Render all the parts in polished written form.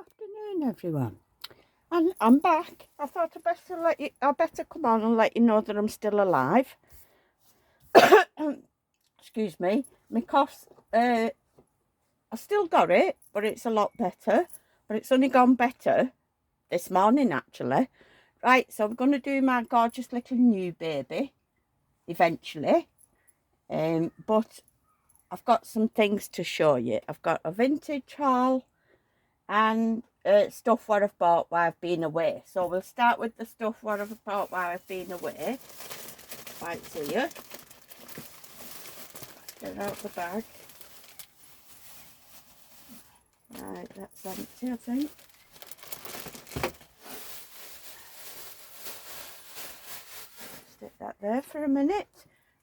Afternoon, everyone. And I'm back. I thought I'd better come on and let you know that I'm still alive. Excuse me. My cough's, I still got it, but it's a lot better. But it's only gone better this morning, actually. Right, so I'm going to do my gorgeous little new baby eventually. But I've got some things to show you. I've got a vintage haul and stuff what I've bought while I've been away. So we'll start with the stuff what I've bought while I've been away. Right here. Get out the bag. Right, that's empty, I think. Stick that there for a minute.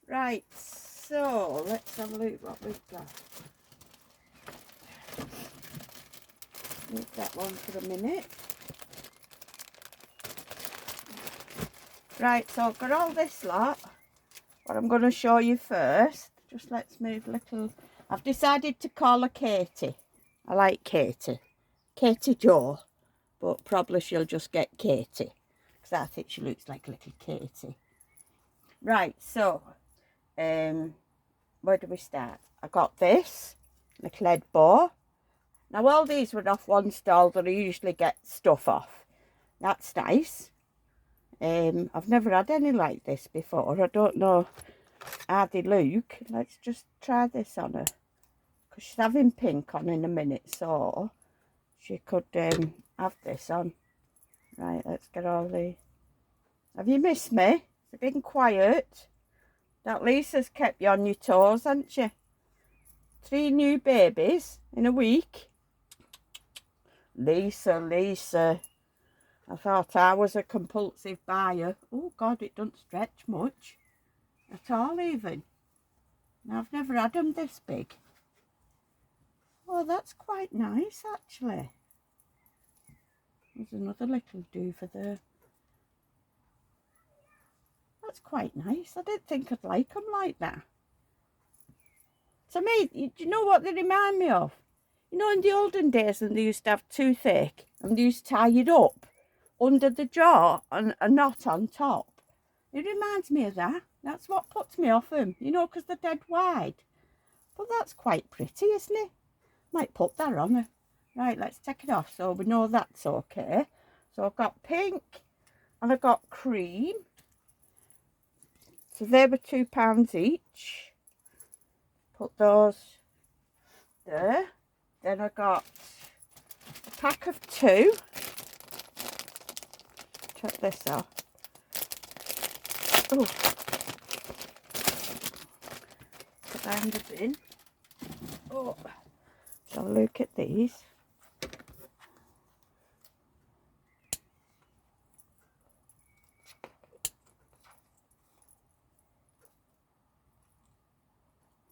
Right, so let's have a look what we've got. Leave that one for a minute. Right, so I've got all this lot. What I'm going to show you first. Just let's move a little. I've decided to call her Katy. I like Katy. Katy Joe. But probably she'll just get Katy. Because I think she looks like a little Katy. Right, so. Where do we start? I got this. Little head bow. Now all these were off one stall that I usually get stuff off. That's nice. I've never had any like this before. I don't know how they look. Let's just try this on her. Because she's having pink on in a minute. So she could have this on. Right, let's get all the... Have you missed me? It's been quiet. That Lisa's kept you on your toes, hasn't she? 3 new babies in a week. Lisa. I thought I was a compulsive buyer. Oh, God, it doesn't stretch much. At all, even. Now, I've never had them this big. Oh, that's quite nice, actually. There's another little dover there. That's quite nice. I didn't think I'd like them like that. To me, do you know what they remind me of? You know, in the olden days when they used to have toothache and they used to tie it up under the jaw and a knot on top. It reminds me of that. That's what puts me off them, you know, because they're dead wide. But that's quite pretty, isn't it? Might put that on her. Right, let's take it off so we know that's okay. So I've got pink and I've got cream. So they were £2 each. Put those there. Then I got a pack of 2. Check this out. Oh, put that in the bin. Oh, so look at these.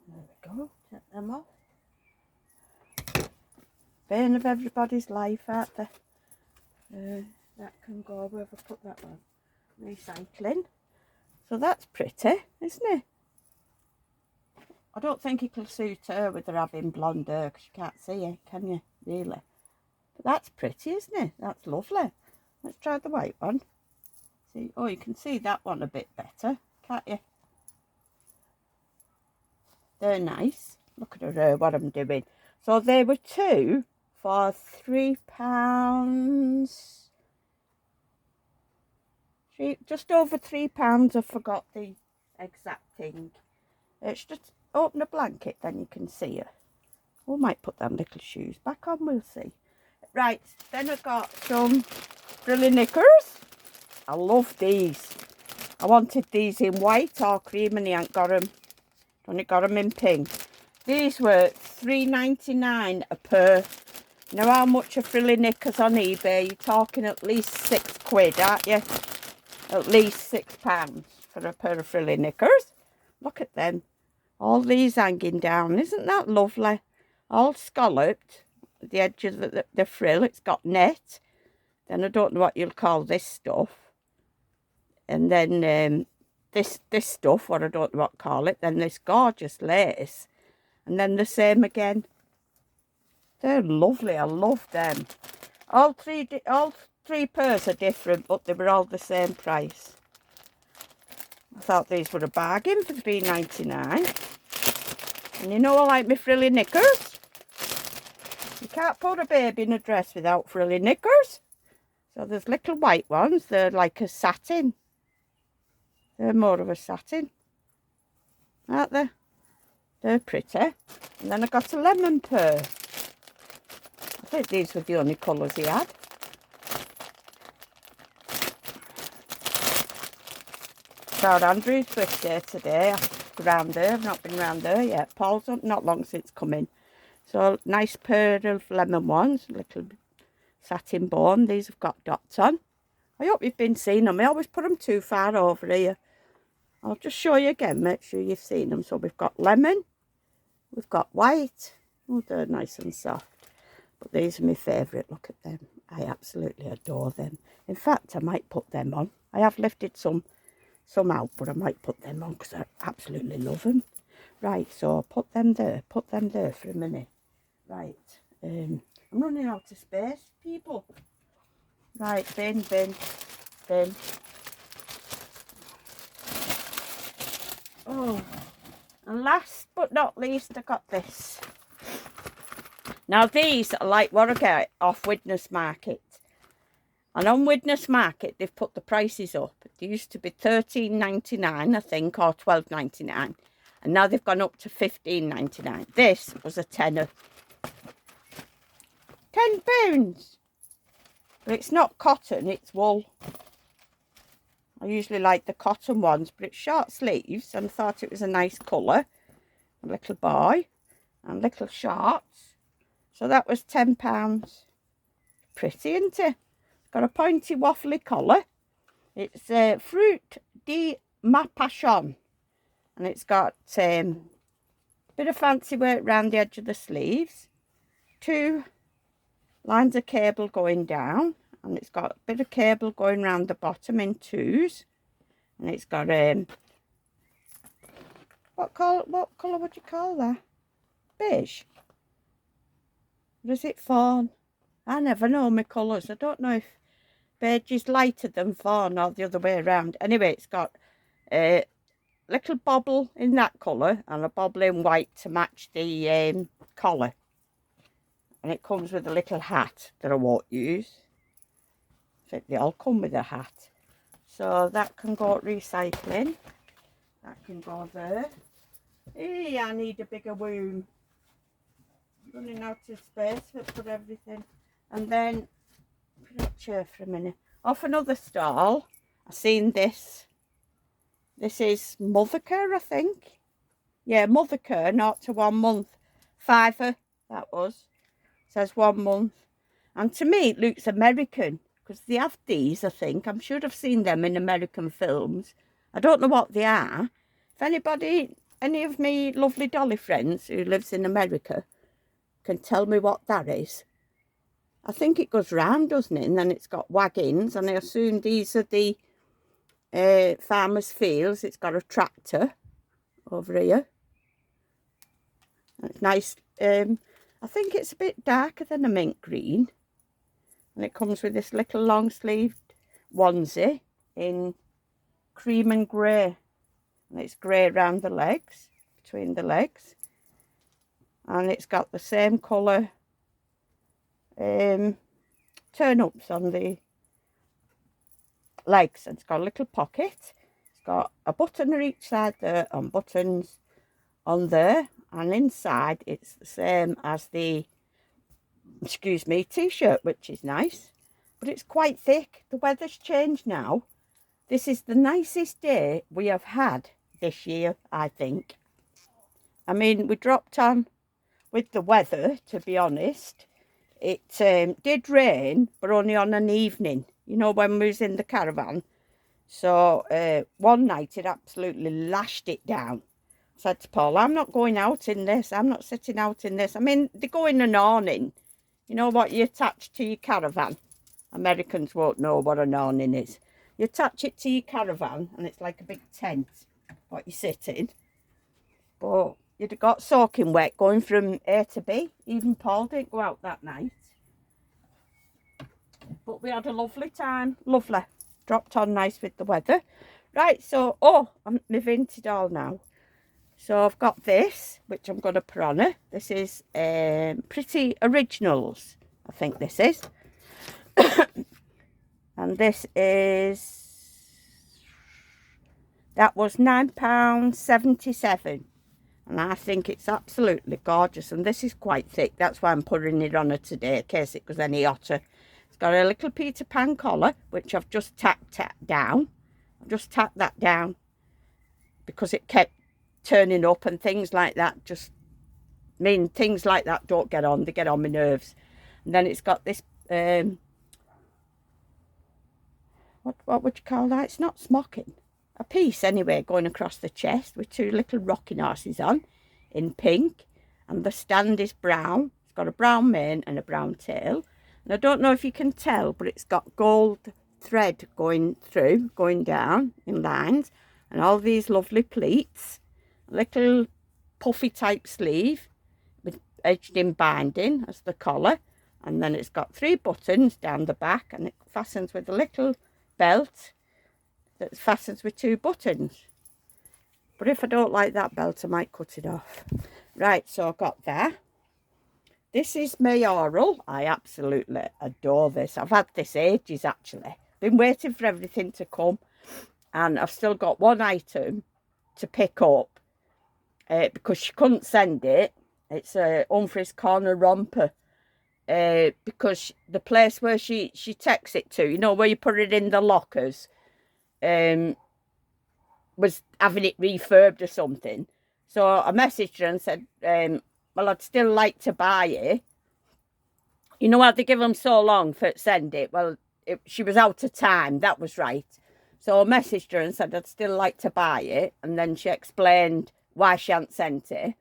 There we go. Take them off. Bane of everybody's life out there. That can go wherever I put that one. Recycling. So that's pretty, isn't it? I don't think it'll suit her with her having blonde hair because you can't see it, can you? Really? But that's pretty, isn't it? That's lovely. Let's try the white one. See? Oh, you can see that one a bit better, can't you? They're nice. Look at her, what I'm doing. So they were 2 for £3. Just over £3. I forgot the exact thing. It's just open a blanket, then you can see her. We might put them little shoes back on, we'll see. Right, then I got some frilly knickers. I love these. I wanted these in white or cream and I ain't got them. Only got them in pink. These were £3.99 a pair. You know how much are frilly knickers on eBay? You're talking at least £6, aren't you? At least £6 for a pair of frilly knickers. Look at them. All these hanging down. Isn't that lovely? All scalloped. The edge of the frill. It's got net. Then I don't know what you'll call this stuff. And then this stuff, what I don't know what to call it. Then this gorgeous lace. And then the same again. They're lovely. I love them. All three pairs are different, but they were all the same price. I thought these were a bargain for £3.99. And you know I like my frilly knickers. You can't put a baby in a dress without frilly knickers. So there's little white ones. They're like a satin. They're more of a satin, aren't they? They're pretty. And then I got a lemon pair. I think these were the only colours he had. It's our Andrew's birthday today. Round there. I've not been round there yet. Paul's not long since come in. So nice pair of lemon ones. Little satin bone. These have got dots on. I hope you've been seeing them. I always put them too far over here. I'll just show you again. Make sure you've seen them. So we've got lemon. We've got white. Oh, they're nice and soft. But these are my favourite. Look at them. I absolutely adore them. In fact, I might put them on. I have lifted some out, but I might put them on because I absolutely love them. Right, so I'll put them there for a minute. Right, I'm running out of space, people. Right, bin. Oh, and last but not least, I got this. Now these are like what I get off Widnes Market. And on Widnes Market, they've put the prices up. They used to be £13.99, I think, or £12.99. And now they've gone up to £15.99. This was a tenner. £10. But it's not cotton, it's wool. I usually like the cotton ones, but it's short sleeves. And I thought it was a nice colour. A little boy and little shorts. So that was £10. Pretty, isn't it? Got a pointy waffly collar. It's Fruit de ma Passion. And it's got a bit of fancy work around the edge of the sleeves. 2 lines of cable going down. And it's got a bit of cable going around the bottom in 2s. And it's got what colour would you call that? Beige. Or is it fawn? I never know my colours. I don't know if beige is lighter than fawn or the other way around. Anyway, it's got a little bobble in that colour and a bobble in white to match the collar. And it comes with a little hat that I won't use. I think they all come with a hat. So that can go recycling. That can go there. Hey, I need a bigger womb. Running out of space for everything. And then, put that chair for a minute. Off another stall, I seen this. This is Mothercare, I think. Yeah, Mothercare, 0 to 1 month. £5, that was. It says 1 month. And to me, it looks American. Because they have these, I think. I'm sure I've seen them in American films. I don't know what they are. If anybody, any of me lovely dolly friends who lives in America can tell me what that is. I think it goes round, doesn't it? And then it's got wagons. And I assume these are the farmer's fields. It's got a tractor over here. And it's nice. I think it's a bit darker than a mint green. And it comes with this little long sleeved onesie in cream and grey. And it's grey around the legs, between the legs. And it's got the same colour turn-ups on the legs. And it's got a little pocket. It's got a button on each side there and buttons on there. And inside it's the same as the t-shirt, which is nice, but it's quite thick. The weather's changed now. This is the nicest day we have had this year, I think. I mean, we dropped on with the weather, to be honest. It did rain, but only on an evening, you know, when we was in the caravan. So one night it absolutely lashed it down. I said to Paul, I'm not going out in this. I'm not sitting out in this. I mean, they go in an awning. You know what you attach to your caravan? Americans won't know what an awning is. You attach it to your caravan and it's like a big tent, what you sit in. But you'd have got soaking wet going from A to B. Even Paul didn't go out that night. But we had a lovely time. Lovely. Dropped on nice with the weather. Right, so, oh, my vintage all now. So I've got this, which I'm going to put on her. This is Pretty Originals, I think this is. And this is, that was £9.77. And I think it's absolutely gorgeous. And this is quite thick. That's why I'm putting it on her today, in case it was any hotter. It's got a little Peter Pan collar, which I've just tacked down. I've just tacked that down because it kept turning up and things like that. Just, I mean, things like that don't get on. They get on my nerves. And then it's got this, what would you call that? It's not smocking. A piece anyway going across the chest with two little rocking horses on in pink, and the stand is brown. It's got a brown mane and a brown tail, and I don't know if you can tell, but it's got gold thread going through, going down in lines, and all these lovely pleats, a little puffy type sleeve with edged in binding as the collar, and then it's got 3 buttons down the back, and it fastens with a little belt that fastens with 2 buttons. But if I don't like that belt, I might cut it off. Right, so I've got that. This is mayoral. I absolutely adore this. I've had this ages, actually. Been waiting for everything to come, and I've still got one item to pick up because she couldn't send it. It's a Humphrey's Corner romper. Because the place where she takes it to, you know, where you put it in the lockers, was having it refurbed or something. So I messaged her and said, well, I'd still like to buy it. You know how they give them so long for to send it? Well, she was out of time, that was right. So I messaged her and said I'd still like to buy it. And then she explained why she hadn't sent it.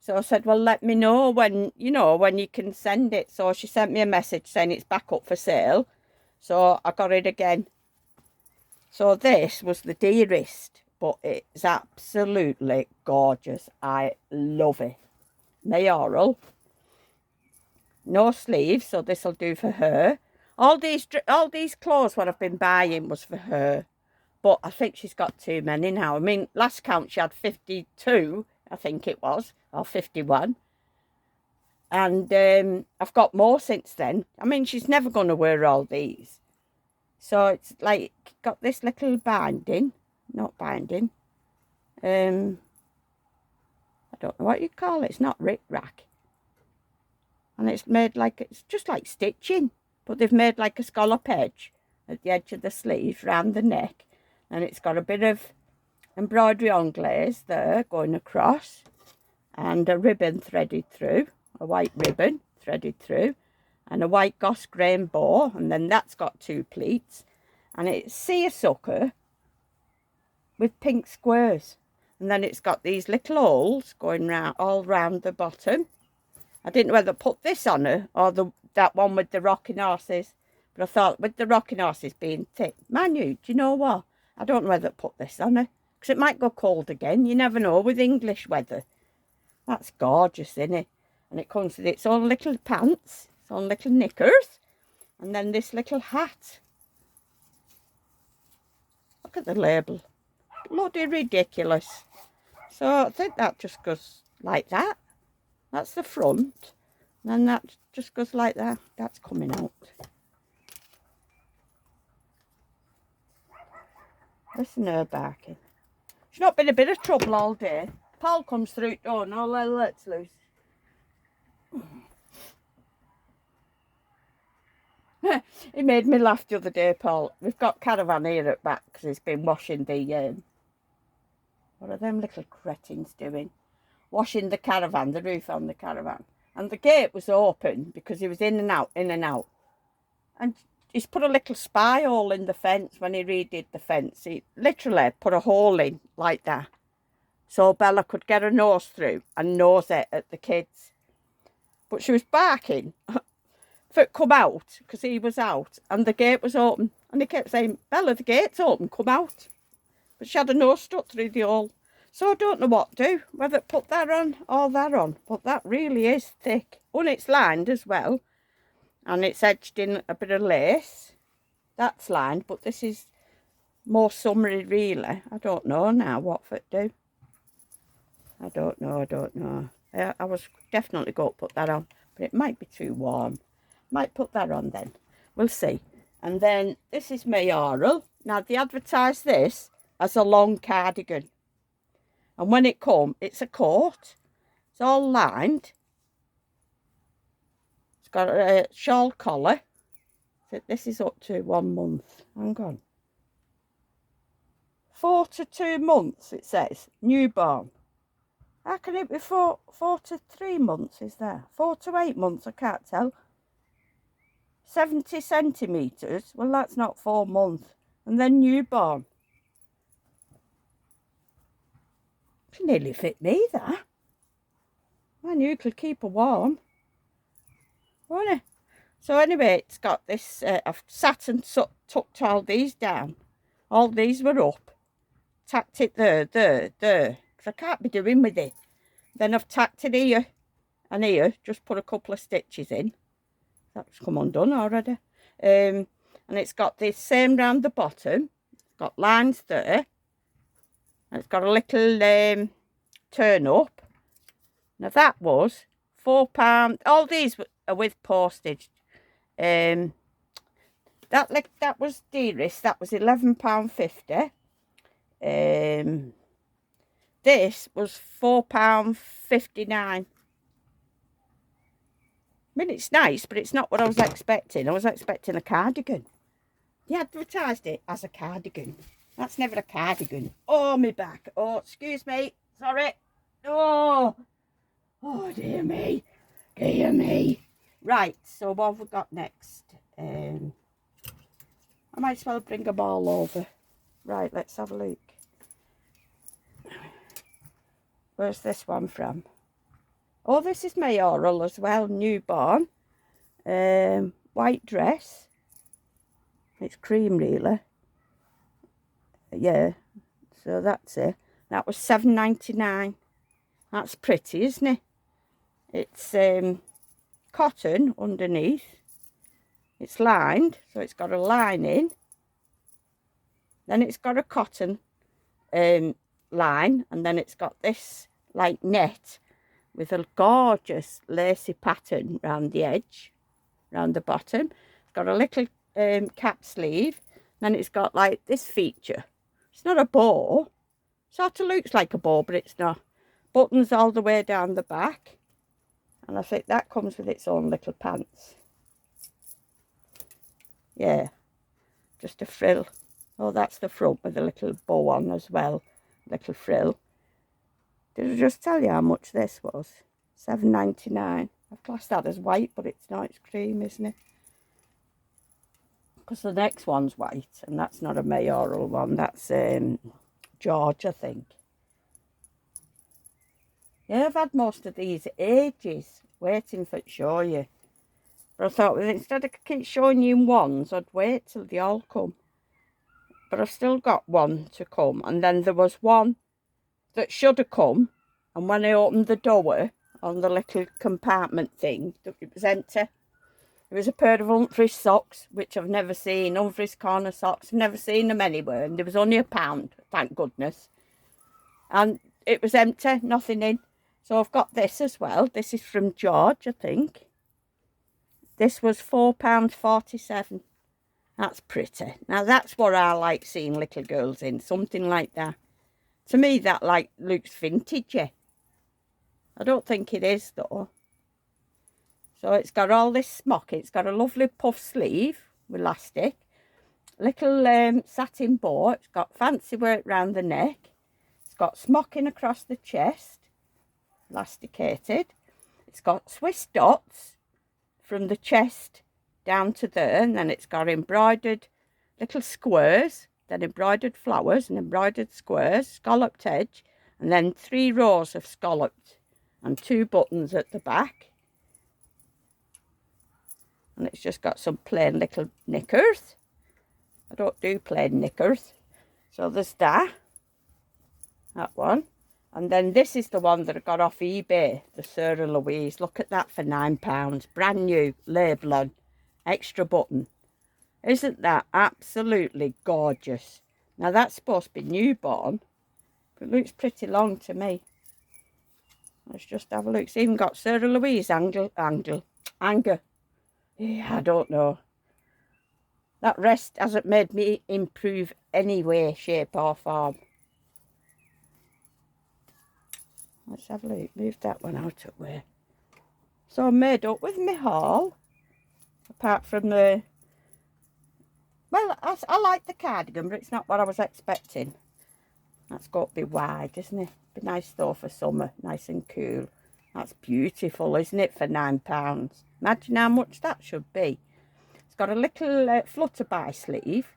So I said, well, let me know when, you know, when you can send it. So she sent me a message saying it's back up for sale. So I got it again. So this was the dearest, but it's absolutely gorgeous. I love it. Mayoral. No sleeves, so this will do for her. All these clothes what I've been buying was for her. But I think she's got too many now. I mean, last count she had 52, I think it was, or 51. And I've got more since then. I mean, she's never going to wear all these. So it's like got this little binding, not binding. I don't know what you call it. It's not rick-rack. And it's made like, it's just like stitching. But they've made like a scallop edge at the edge of the sleeve, round the neck. And it's got a bit of embroidery anglaise there going across. And a ribbon threaded through, a white ribbon threaded through. And a white goss grain bow, and then that's got 2 pleats, and it's seersucker with pink squares, and then it's got these little holes going round all round the bottom. I didn't know whether to put this on her or that one with the rocking horses, but I thought with the rocking horses being thick, do you know what? I don't know whether to put this on her because it might go cold again. You never know with English weather. That's gorgeous, isn't it? And it comes with its own little pants. On little knickers, and then this little hat. Look at the label. Bloody ridiculous. So I think that just goes like that. That's the front. And then that just goes like that. That's coming out. Listen to her barking. She's not been a bit of trouble all day. Paul comes through, oh no, let's loose. He made me laugh the other day, Paul. We've got Caravan here at back because he's been washing the, what are them little cretins doing? Washing the caravan, the roof on the caravan. And the gate was open because he was in and out, in and out. And he's put a little spy hole in the fence when he redid the fence. He literally put a hole in like that. So Bella could get her nose through and nose it at the kids. But she was barking. For it come out because he was out and the gate was open, and he kept saying, Bella, the gate's open, come out. But she had a nose stuck through the hole. So I don't know what to do, whether to put that on or that on. But that really is thick. Oh, and it's lined as well. and it's edged in a bit of lace. That's lined, but this is more summery really. I don't know now what for it do. I don't know. I was definitely going to put that on, but it might be too warm. Might put that on then. We'll see. And then this is mayoral. Now they advertise this as a long cardigan. And when it come, it's a coat. It's all lined. It's got a shawl collar. This is up to 1 month. Hang on. 4 to 2 months, it says. Newborn. How can it be 4 to 3 months, is there? 4 to 8 months, I can't tell. 70 centimetres. Well, that's not 4 months. And then newborn. It nearly fit me, that. I knew it could keep her warm. Won't it? So anyway, it's got this, I've sat and tucked all these down. All these were up. Tacked it there. Because I can't be doing with it. Then I've tacked it here and here. Just put a couple of stitches in. That's come undone already. And it's got the same round the bottom. It's got lines there. And it's got a little turn up. Now that was £4. All these are with postage. That was dearest. That was £11.50. This was £4.59. I mean, it's nice, but it's not what I was expecting. I was expecting a cardigan. They advertised it as a cardigan. That's never a cardigan. Oh, my back. Oh, excuse me. Sorry. Oh, dear me. Dear me. Right, so what have we got next? I might as well bring them all over. Right, let's have a look. Where's this one from? Oh, this is mayoral as well, newborn. White dress. It's cream, really. Yeah, so that's it. That was £7.99. That's pretty, isn't it? It's cotton underneath. It's lined, so it's got a lining. Then it's got a cotton line, and then it's got this like net with a gorgeous lacy pattern round the edge, round the bottom. It's got a little cap sleeve. Then it's got like this feature. It's not a bow. Sort of looks like a bow, but it's not. Buttons all the way down the back. And I think that comes with its own little pants. Yeah, just a frill. Oh, that's the front with a little bow on as well. Little frill. Did I just tell you how much this was? £7.99. I've classed that as white, but it's not. It's cream, isn't it? Because the next one's white, and that's not a mayoral one. That's George, I think. Yeah, I've had most of these ages waiting for it to show you. But I thought, well, instead of keep showing you ones, I'd wait till they all come. But I've still got one to come. And then there was one that should have come. And when I opened the door on the little compartment thing, it was empty. It was a pair of Humphreys socks, which I've never seen. Humphreys corner socks. I've never seen them anywhere. And there was only £1, thank goodness. And it was empty, nothing in. So I've got this as well. This is from George, I think. This was £4.47. That's pretty. Now that's what I like seeing little girls in. Something like that. To me that like looks vintagey. I don't think it is though. So it's got all this smock. It's got a lovely puff sleeve with elastic. Little satin bow. It's got fancy work round the neck. It's got smocking across the chest. Elasticated. It's got Swiss dots from the chest down to there, and then it's got embroidered little squares, then embroidered flowers and embroidered squares, scalloped edge, and then 3 rows of scalloped and 2 buttons at the back. And it's just got some plain little knickers. I don't do plain knickers. So there's that one. And then this is the one that I got off eBay, the Sarah Louise. Look at that for £9. Brand new, label on. extra button. Isn't that absolutely gorgeous? Now that's supposed to be newborn, but it looks pretty long to me. Let's just have a look. It's even got Sarah Louise anger. Yeah, I don't know. That rest hasn't made me improve any way, shape or form. Let's have a look. Move that one out of the way. So I'm made up with my haul. Apart from the... Well, I like the cardigan, but it's not what I was expecting. That's got to be wide, isn't it? Be nice though for summer. Nice and cool. That's beautiful, isn't it, for £9? Imagine how much that should be. It's got a little flutter-by sleeve.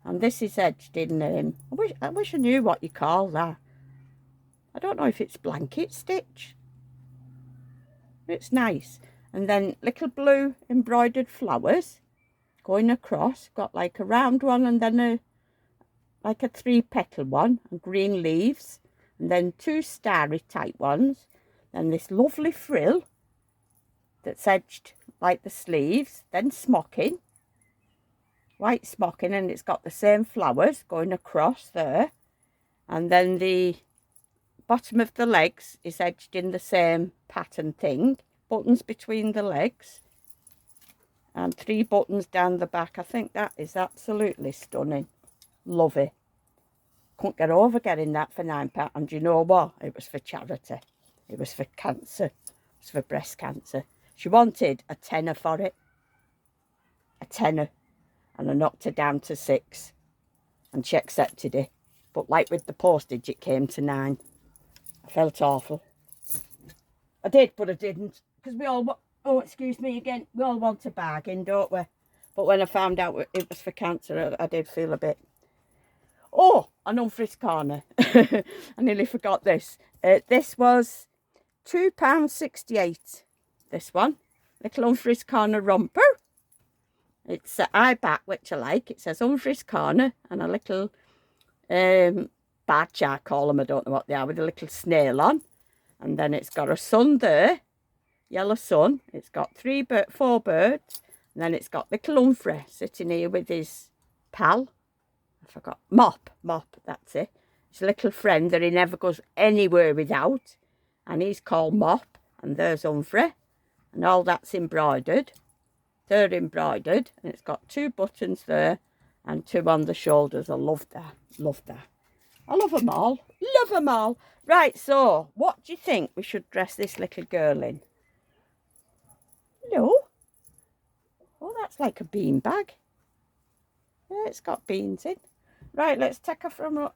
And this is edged in... I wish I knew what you call that. I don't know if it's blanket stitch. It's nice. And then little blue embroidered flowers going across. Got like a round one and then like a 3-petal one. And green leaves. And then 2 starry type ones. Then this lovely frill that's edged like the sleeves. Then smocking. White smocking, and it's got the same flowers going across there. And then the bottom of the legs is edged in the same pattern thing. Buttons between the legs. And 3 buttons down the back. I think that is absolutely stunning. Love it. Couldn't get over getting that for £9. And you know what? It was for charity. It was for cancer. It was for breast cancer. She wanted a tenner for it. A tenner. And I knocked her down to 6. And she accepted it. But like with the postage, it came to 9. I felt awful. I did, but I didn't. Because we all... Oh, excuse me again. We all want a bargain, don't we? But when I found out it was for cancer, I did feel a bit... Oh, an Humphreys corner. I nearly forgot this. This was £2.68. This one. Little Humphreys corner romper. It's eye back, which I like. It says Humphreys corner and a little badge, I call them. I don't know what they are, with a little snail on. And then it's got a sun there. Yellow sun. It's got 4 birds. And then it's got little Humphrey sitting here with his pal. I forgot. Mop, that's it. His little friend that he never goes anywhere without. And he's called Mop. And there's Humphrey. And all that's embroidered. They're embroidered. And it's got 2 buttons there. And 2 on the shoulders. I love that. Love that. I love them all. Love them all. Right, so what do you think we should dress this little girl in? No. Oh, that's like a bean bag. Yeah, it's got beans in. Right, let's take her from,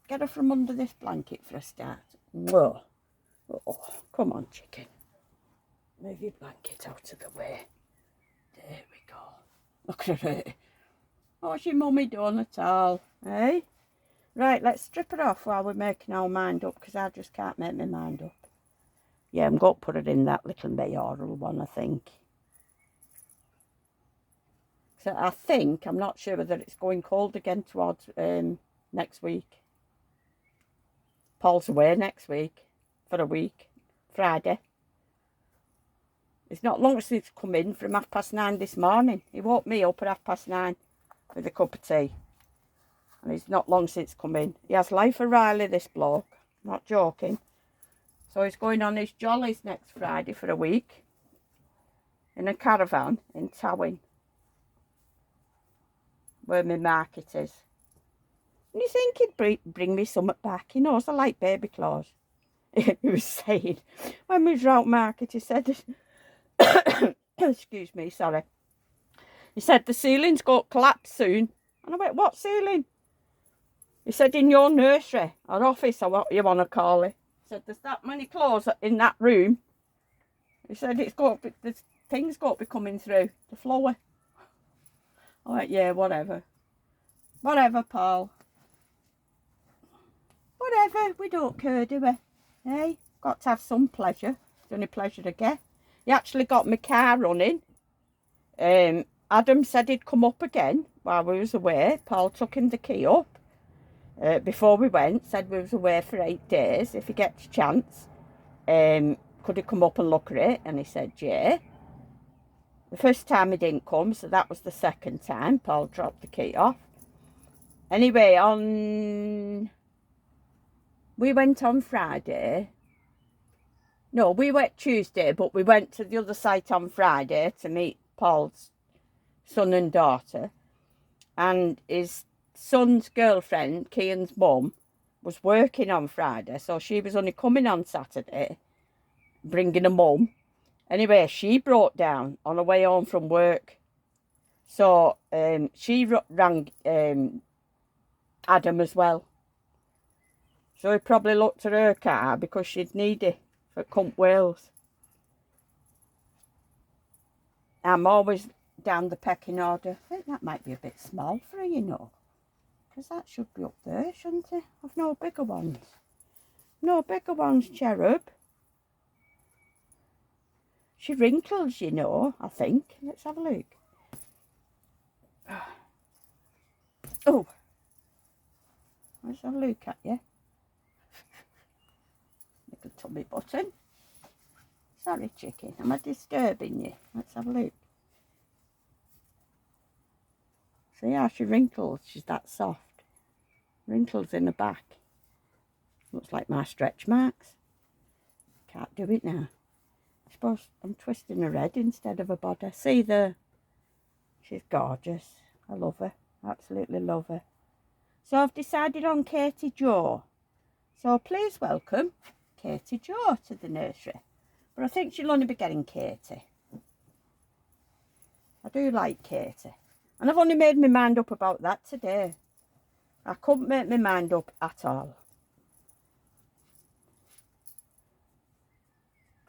get her from under this blanket for a start. Whoa. Oh, come on, chicken. Move your blanket out of the way. There we go. Look at her. What's your mummy done at all, eh? Right, let's strip her off while we're making our mind up, because I just can't make my mind up. Yeah, I'm going to put it in that little mayoral one, I think. So I think, I'm not sure whether it's going cold again towards next week. Paul's away next week for a week, Friday. It's not long since he's come in from 9:30 this morning. He woke me up at 9:30 with a cup of tea. And it's not long since come in. He has life of Riley, this bloke. Not joking. So he's going on his jollies next Friday for a week. In a caravan in Towing. Where my market is. And you think he'd bring me something back? He knows I like baby clothes. He was saying, when we was out market, he said, excuse me, sorry. He said, the ceiling's going to collapse soon. And I went, what ceiling? He said, in your nursery or office or what you want to call it. He said, there's that many clothes in that room. He said, there's things got to be coming through the floor. I went, yeah, whatever. Whatever, Paul. Whatever, we don't care, do we? Hey, got to have some pleasure. It's the only pleasure I get. He actually got my car running. Adam said he'd come up again while we was away. Paul took him the key up before we went. Said we was away for 8 days. If he gets a chance, could he come up and look at it? And he said, yeah. The first time he didn't come, so that was the second time. Paul dropped the key off. Anyway, we went on Friday. No, we went Tuesday, but we went to the other site on Friday to meet Paul's son and daughter. And his son's girlfriend, Kian's mum, was working on Friday, so she was only coming on Saturday, bringing a mum. Anyway, she broke down on her way home from work. So she rang Adam as well. So he probably looked at her car because she'd need it for Cump Wales. I'm always down the pecking order. I think that might be a bit small for her, you know. Because that should be up there, shouldn't it? I've no bigger ones. No bigger ones, Cherub. She wrinkles, you know, I think. Let's have a look. Oh. Let's have a look at you. Little tummy button. Sorry, chicken. Am I disturbing you? Let's have a look. See how she wrinkles? She's that soft. Wrinkles in the back. Looks like my stretch marks. Can't do it now. I suppose I'm twisting her head instead of her body. See there? She's gorgeous. I love her. Absolutely love her. So I've decided on Katy Jo. So please welcome Katy Jo to the nursery. But I think she'll only be getting Katy. I do like Katy. And I've only made my mind up about that today. I couldn't make my mind up at all.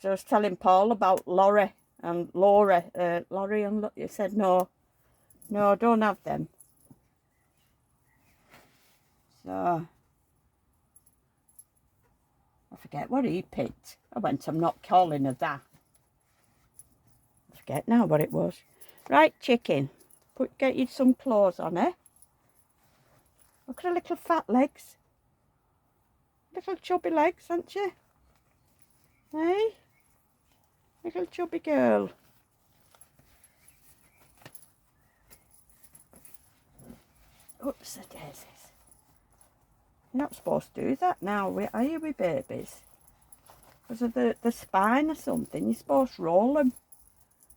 So I was telling Paul about Laurie and Laura. Laurie and you said no, don't have them. So I forget what he picked. I'm not calling her that. I forget now what it was. Right, chicken. Get you some clothes on, eh? Look at her little fat legs. Little chubby legs, aren't you? Hey? Little chubby girl. Oops, the daisies. You're not supposed to do that now, are you, with babies? Because of the spine or something. You're supposed to roll them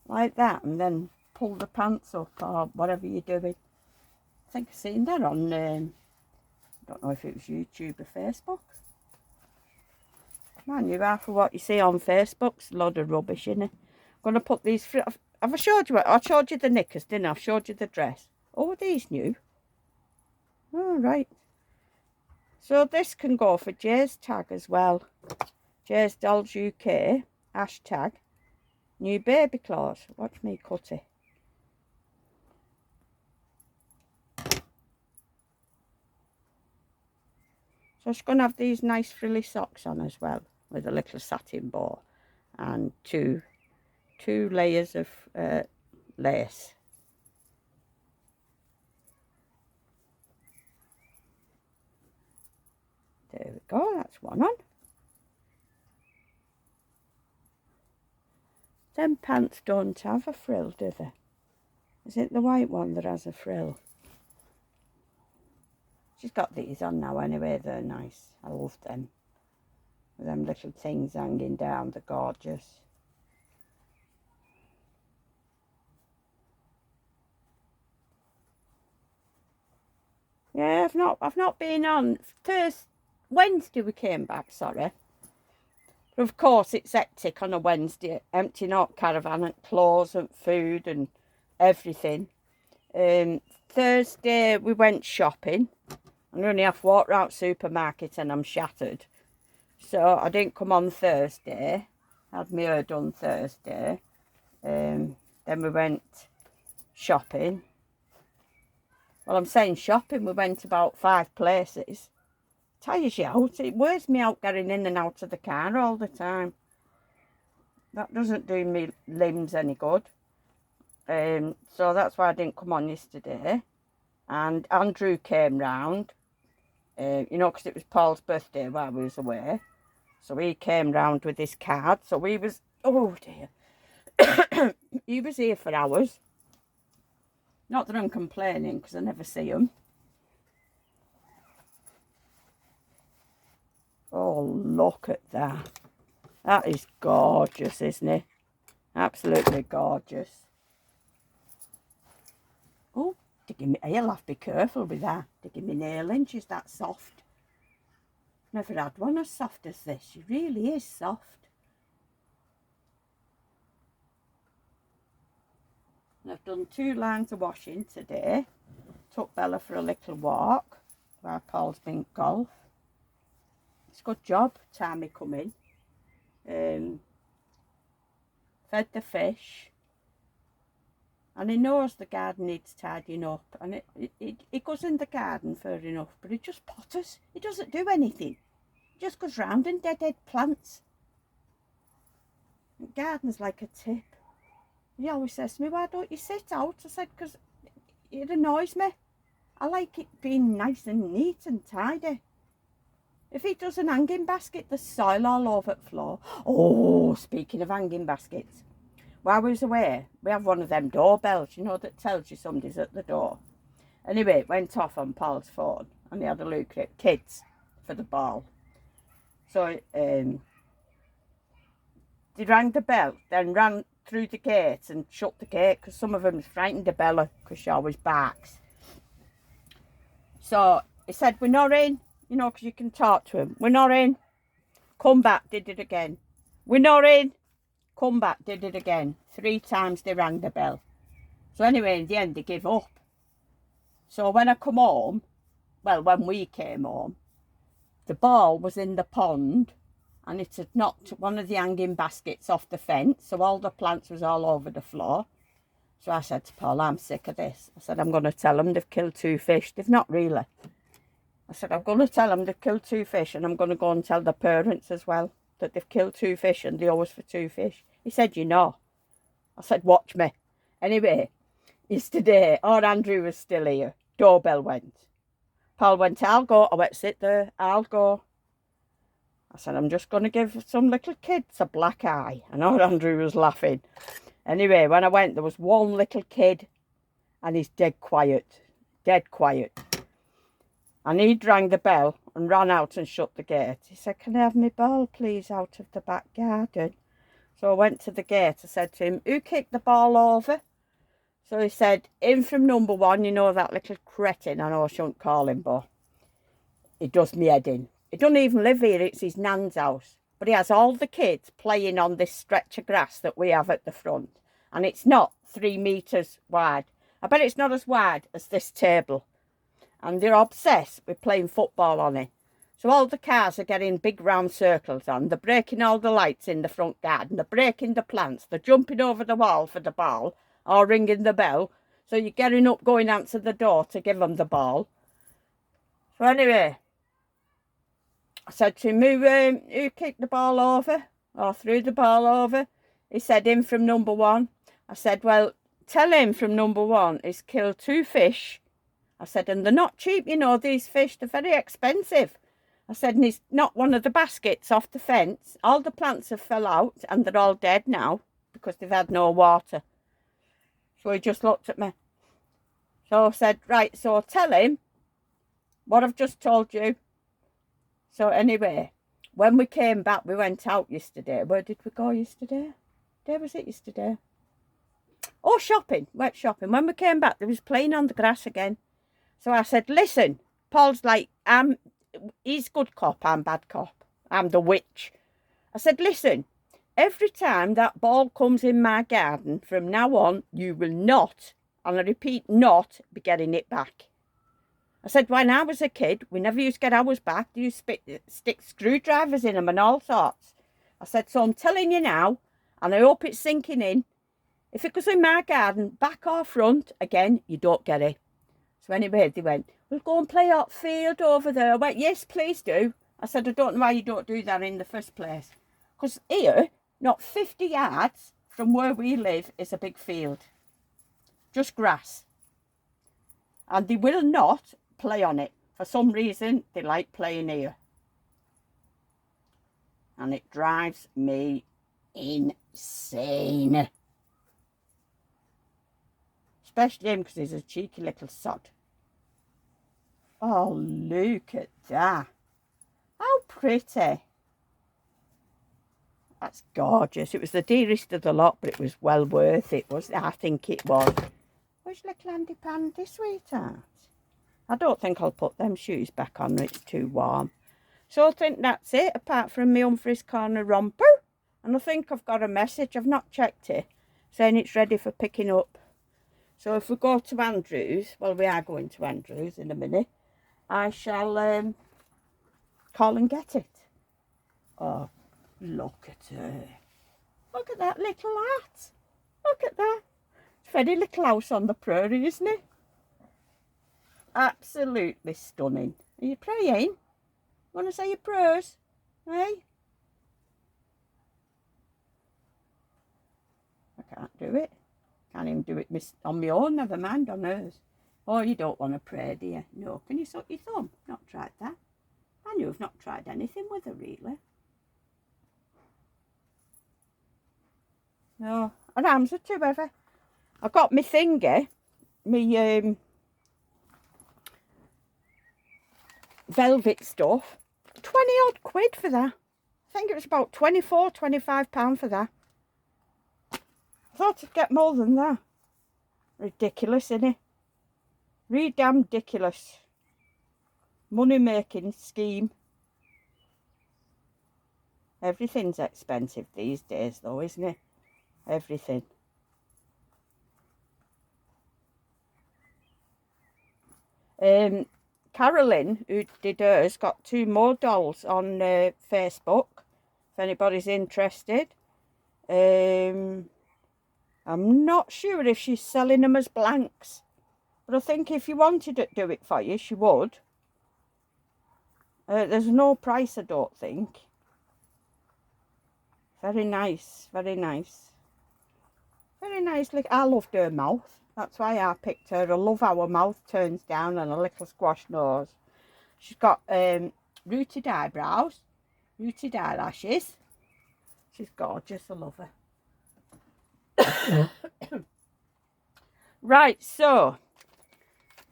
like that and then pull the pants up or whatever you're doing. I think I've seen that on, I don't know if it was YouTube or Facebook. Man, you are for what you see on Facebook's a load of rubbish, innit? I'm going to put these... Have I showed you? I showed you the knickers, didn't I? I've showed you the dress. Oh, are these new? Oh, right. So this can go for Jay's tag as well. Jay's Dolls UK, hashtag, new baby clothes. Watch me cut it. So she's going to have these nice frilly socks on as well, with a little satin bow and two layers of lace. There we go, that's one on. Them pants don't have a frill, do they? Is it the white one that has a frill? She's got these on now anyway, they're nice. I love them. With them little things hanging down, they're gorgeous. Yeah, I've not been on. Wednesday we came back, sorry. But of course it's hectic on a Wednesday, emptying out caravan and clothes and food and everything. Thursday we went shopping. I'm only half walked out supermarket and I'm shattered. So I didn't come on Thursday. Had my hair done Thursday. Then we went shopping. Well, I'm saying shopping. We went about 5 places. Tires you out. It wears me out getting in and out of the car all the time. That doesn't do me limbs any good. So that's why I didn't come on yesterday. And Andrew came round. You know, because it was Paul's birthday while we was away. So he came round with his card. So we was, oh dear. he was here for hours. Not that I'm complaining, because I never see him. Oh, look at that. That is gorgeous, isn't it? Absolutely gorgeous. Oh, digging me, I'll have to be careful with that. Digging my nail in, she's that soft. Never had one as soft as this. She really is soft. And I've done 2 lines of washing today. Took Bella for a little walk while Paul's been golf. It's a good job, time he come in. Fed the fish. And he knows the garden needs tidying up. And it goes in the garden fair enough, but it just potters. It doesn't do anything. It just goes round and dead plants. The garden's like a tip. He always says to me, why don't you sit out? I said, because it annoys me. I like it being nice and neat and tidy. If he does an hanging basket, there's soil all over the floor. Oh, speaking of hanging baskets. While we was away, we have one of them doorbells, you know, that tells you somebody's at the door. Anyway, it went off on Paul's phone and he had a look at kids for the ball. So they rang the bell, then ran through the gate and shut the gate because some of them frightened the Bella because she always barks. So he said, we're not in, you know, because you can talk to him. We're not in. Come back, did it again. We're not in. Come back, did it again. 3 times they rang the bell. So anyway, in the end, they gave up. So when I come home, well, when we came home, the ball was in the pond and it had knocked one of the hanging baskets off the fence. So all the plants was all over the floor. So I said to Paul, I'm sick of this. I said, I'm going to tell them they've killed 2 fish. They've not really. I said, I'm going to tell them they've killed 2 fish and I'm going to go and tell the parents as well that they've killed 2 fish and they owe us for 2 fish. He said, you know. I said, watch me. Anyway, yesterday, our Andrew was still here. Doorbell went. Paul went, I'll go. I went, sit there. I'll go. I said, I'm just going to give some little kids a black eye. And our Andrew was laughing. Anyway, when I went, there was one little kid and he's dead quiet. Dead quiet. And he rang the bell and ran out and shut the gate. He said, can I have my ball, please, out of the back garden? So I went to the gate. I said to him, who kicked the ball over? So he said, in from number 1, you know, that little cretin. I know I shouldn't call him, but he does me head in. He doesn't even live here. It's his nan's house. But he has all the kids playing on this stretch of grass that we have at the front. And it's not 3 metres wide. I bet it's not as wide as this table. And they're obsessed with playing football on it. So all the cars are getting big round circles on. They're breaking all the lights in the front garden. They're breaking the plants. They're jumping over the wall for the ball or ringing the bell. So you're getting up, going out to the door to give them the ball. So anyway, I said to him, who kicked the ball over or threw the ball over? He said, in from number 1. I said, well, tell him from number 1 he's killed 2 fish. I said, and they're not cheap, you know, these fish. They're very expensive. I said, and he's knocked one of the baskets off the fence. All the plants have fell out and they're all dead now because they've had no water. So he just looked at me. So I said, right, so tell him what I've just told you. So anyway, when we came back, we went out yesterday. Where did we go yesterday? Where was it yesterday? Oh, shopping. Went shopping. When we came back, they was playing on the grass again. So I said, listen, Paul's like, he's good cop, I'm bad cop. I'm the witch. I said, listen, every time that ball comes in my garden, from now on, you will not, and I repeat, not be getting it back. I said, when I was a kid, we never used to get ours back. They used to stick screwdrivers in them and all sorts. I said, so I'm telling you now, and I hope it's sinking in, if it goes in my garden, back or front, again, you don't get it. So anyway, they went, we'll go and play out field over there. I went, yes, please do. I said, I don't know why you don't do that in the first place. Because here, not 50 yards from where we live, is a big field. Just grass. And they will not play on it. For some reason, they like playing here. And it drives me insane. Especially him because he's a cheeky little sod. Oh, look at that. How pretty. That's gorgeous. It was the dearest of the lot, but it was well worth it, wasn't it? I think it was. Where's little Andy Pandy, sweetheart? I don't think I'll put them shoes back on. It's too warm. So I think that's it, apart from my Humphreys Corner romper. And I think I've got a message. I've not checked it, saying it's ready for picking up. So if we go to Andrews, well, we are going to Andrews in a minute, I shall call and get it. Oh, look at her. Look at that little hat. Look at that. It's a very little house on the prairie, isn't it? Absolutely stunning. Are you praying? Want to say your prayers? Hey? I can't do it. Can't even do it on my own, never mind on hers. Oh, you don't want to pray, do you? No. Can you suck your thumb? Not tried that. I knew I've not tried anything with her, really. No, her arms are too heavy. I got my thingy, my velvet stuff. 20 odd quid for that. I think it was about £24–25 for that. I thought I'd get more than that. Ridiculous, isn't it? Really damn ridiculous. Money making scheme. Everything's expensive these days though, isn't it? Everything. Carolyn, who did hers, got 2 more dolls on Facebook, if anybody's interested. I'm not sure if she's selling them as blanks, but I think if you wanted to do it for you, she would. There's no price, I don't think. Very nice, very nice. Very nice. Like, I loved her mouth. That's why I picked her. I love how her mouth turns down and a little squash nose. She's got rooted eyebrows, rooted eyelashes. She's gorgeous. I love her. Right, so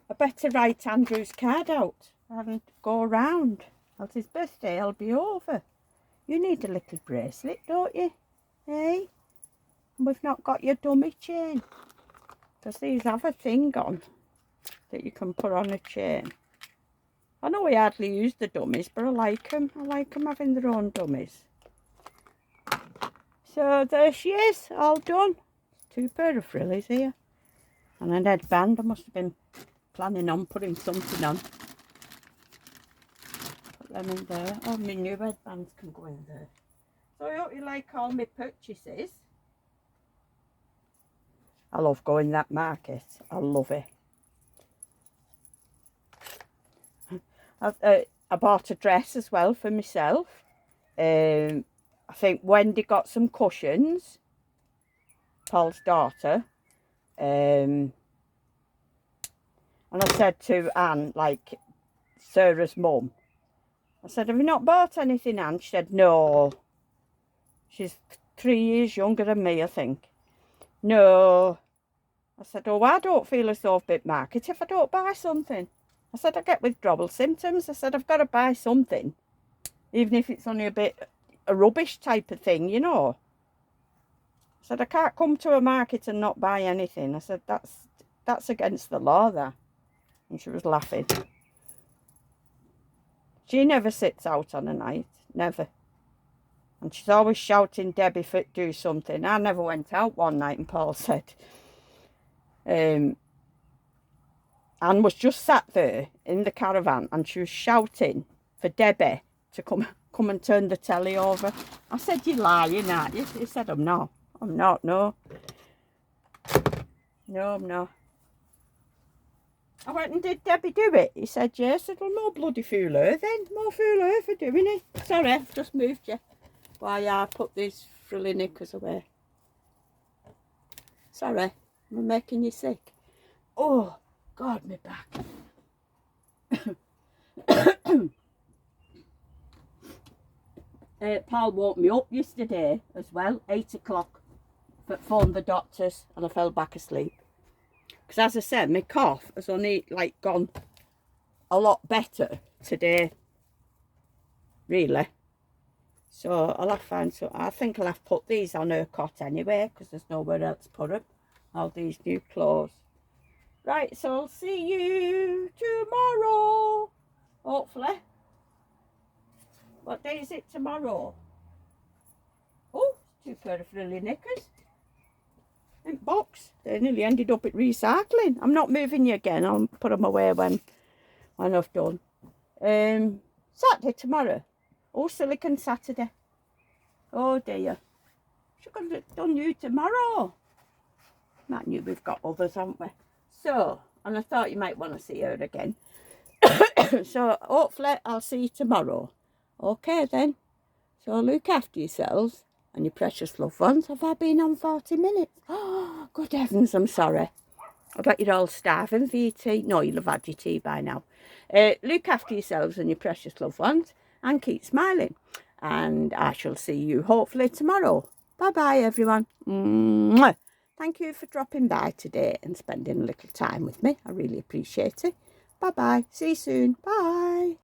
I better write Andrew's card out and go round. Else his birthday will be over. You need a little bracelet, don't you? Hey? We've not got your dummy chain. Because these have a thing on that you can put on a chain. I know we hardly use the dummies, but I like them. I like them having their own dummies. So there she is, all done. 2 pair of frillies here. And an headband. I must have been planning on putting something on. Put them in there. Oh, my new headbands can go in there. So I hope you like all my purchases. I love going that market. I love it. I bought a dress as well for myself. I think Wendy got some cushions. Paul's daughter. And I said to Anne, like Sarah's mum, I said, have you not bought anything, Anne? She said, no. She's 3 years younger than me, I think. No. I said, oh, I don't feel as though I've been market if I don't buy something. I said, I get withdrawal symptoms. I said, I've got to buy something. Even if it's only a rubbish type of thing, you know. I said, I can't come to a market and not buy anything. I said, that's against the law, that. And she was laughing. She never sits out on a night. Never. And she's always shouting Debbie for to do something. I never went out one night, and Paul said, Anne was just sat there in the caravan and she was shouting for Debbie to come and turn the telly over. I said, you're lying, aren't you? He said, I'm not. I'm not, no. No, I'm not. I went and did Debbie do it? He said, yes. I said, well, more bloody fool her then. More fool her for doing it. Sorry, I've just moved you. Why I put these frilly knickers away. Sorry, I'm making you sick. Oh, God, my back. Paul woke me up yesterday as well, 8 o'clock. But phoned the doctors and I fell back asleep. Because as I said, my cough has only like gone a lot better today, really. So I'll have to find some. I think I'll have to put these on her cot anyway, because there's nowhere else to put them. All these new clothes. Right, so I'll see you tomorrow, hopefully. What day is it tomorrow? Oh, 2 pair of frilly knickers. In box. They nearly ended up at recycling. I'm not moving you again. I'll put them away when I've done. Saturday tomorrow. Oh, Silicon Saturday. Oh dear. Should have done you tomorrow. Mind you, we've got others, haven't we? So, and I thought you might want to see her again. So, hopefully I'll see you tomorrow. Okay then. So, look after yourselves and your precious loved ones. Have I been on 40 minutes? Oh, good heavens, I'm sorry. I bet you're all starving for your tea. No, you'll have had your tea by now. Look after yourselves and your precious loved ones and keep smiling. And I shall see you hopefully tomorrow. Bye-bye, everyone. Mwah. Thank you for dropping by today and spending a little time with me. I really appreciate it. Bye-bye. See you soon. Bye.